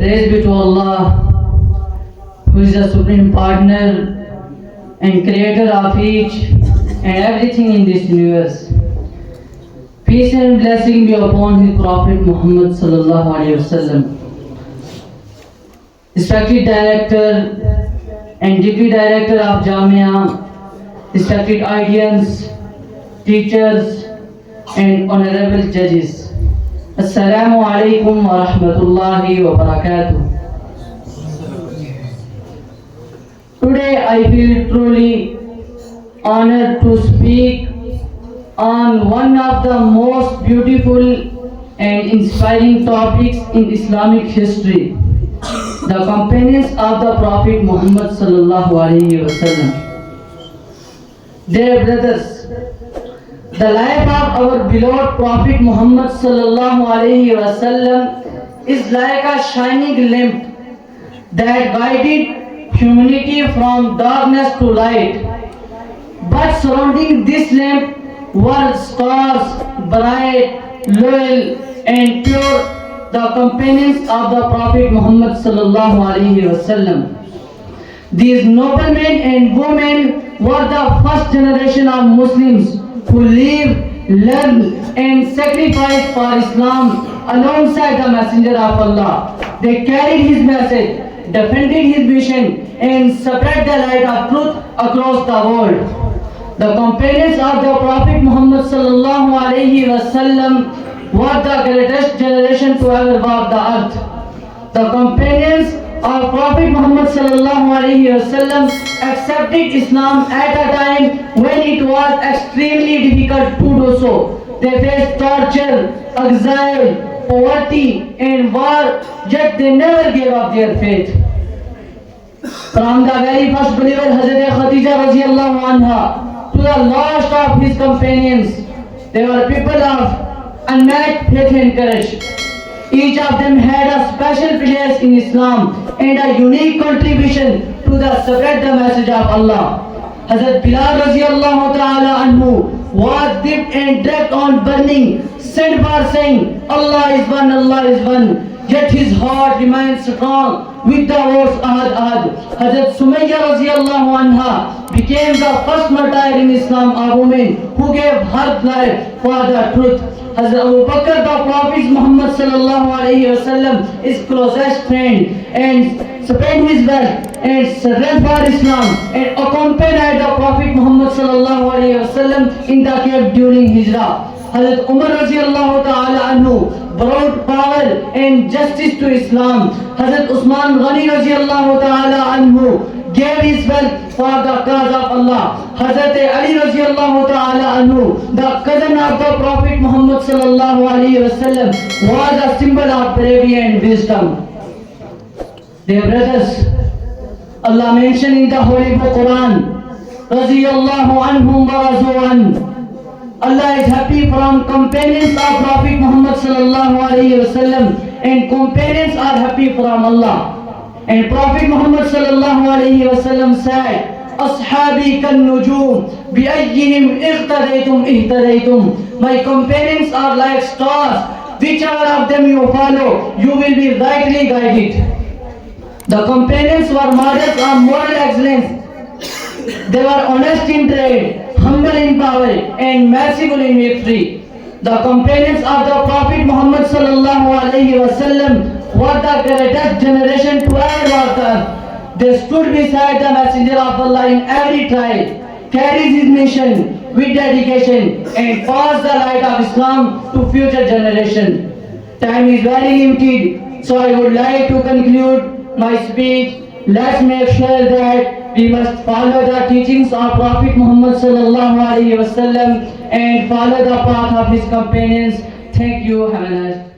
Praise be to Allah, who is the supreme partner and creator of each and everything in this universe. Peace and blessing be upon His Prophet Muhammad sallallahu alaihi wasallam. Respected Director and Deputy Director of Jamia, respected audience, teachers and honorable judges. Assalamu alaikum wa rahmatullahi wa barakatuh. Today I feel truly honored to speak on one of the most beautiful and inspiring topics in Islamic history, the companions of the Prophet Muhammad sallallahu alaihi wasallam. Dear brothers, the life of our beloved Prophet Muhammad sallallahu alaihi wasallam is like a shining lamp that guided humanity from darkness to light. But surrounding this lamp were stars, bright, loyal, and pure, the companions of the Prophet Muhammad sallallahu alaihi wasallam. These noblemen and women were the first generation of Muslims who lived, learned, and sacrificed for Islam alongside the Messenger of Allah. They carried his message, defended his vision, and spread the light of truth across the world. The companions of the Prophet Muhammad sallallahu alaihi wasallam were the greatest generation to ever walk the earth. The companions of Prophet Muhammad sallallahu alaihi wasallam accepted Islam at a time when it was extremely difficult to do so. They faced torture, exile, poverty, and war, yet they never gave up their faith. From the very first believer, Hazrat Khadija radiallahu anha, to the last of his companions, they were people of unmatched faith and courage. Each of them had a special place in Islam and a unique contribution to the spread the message of Allah. Hazrat Bilal radiallahu ta'ala anhu was dipped and dragged on burning sand bar saying, Allah is one, Allah is one. Yet his heart remains strong with the words Ahad, Ahad. Hazrat Sumayya radiallahu anha became the first martyr in Islam, a woman who gave her life for the truth. Hazrat Abu Bakr, the Prophet Muhammad sallallahu alaihi wasallam, his closest friend, and spent his wealth and strength for Islam and accompanied the Prophet Muhammad sallallahu alaihi wasallam in the cave during Hijrah. Hazrat Umar radiallahu ta'ala anhu brought power and justice to Islam. Hazrat Usman Ghani radiallahu ta'ala anhu gave his wealth for the cause of Allah. Hazrat Ali radiallahu ta'ala anhu, the cousin of the Prophet Muhammad sallallahu alaihi wasallam, was a symbol of bravery and wisdom. Dear brothers, Allah mentioned in the Holy Book Quran, radiyallahu anhum wa razu. Allah is happy from companions of Prophet Muhammad sallallahu alaihi wasallam, and companions are happy from Allah. And Prophet Muhammad sallallahu alaihi wasallam said, Ashabi kan nujum bi-ayyihim iqtadaytum ihtadaytum. My companions are like stars. Whichever of them you follow, you will be rightly guided. The companions were models of moral excellence. They were honest in trade, humble in power, and merciful in victory. The companions of the Prophet Muhammad sallallahu alaihi wasallam were the greatest generation to ever walk the earth. They stood beside the Messenger of Allah in every trial, carried his mission with dedication, and passed the light of Islam to future generations. Time is very limited, so I would like to conclude my speech. Let's make sure that we must follow the teachings of Prophet Muhammad sallallahu alaihi wasallam and follow the path of his companions. Thank you. Have a nice day.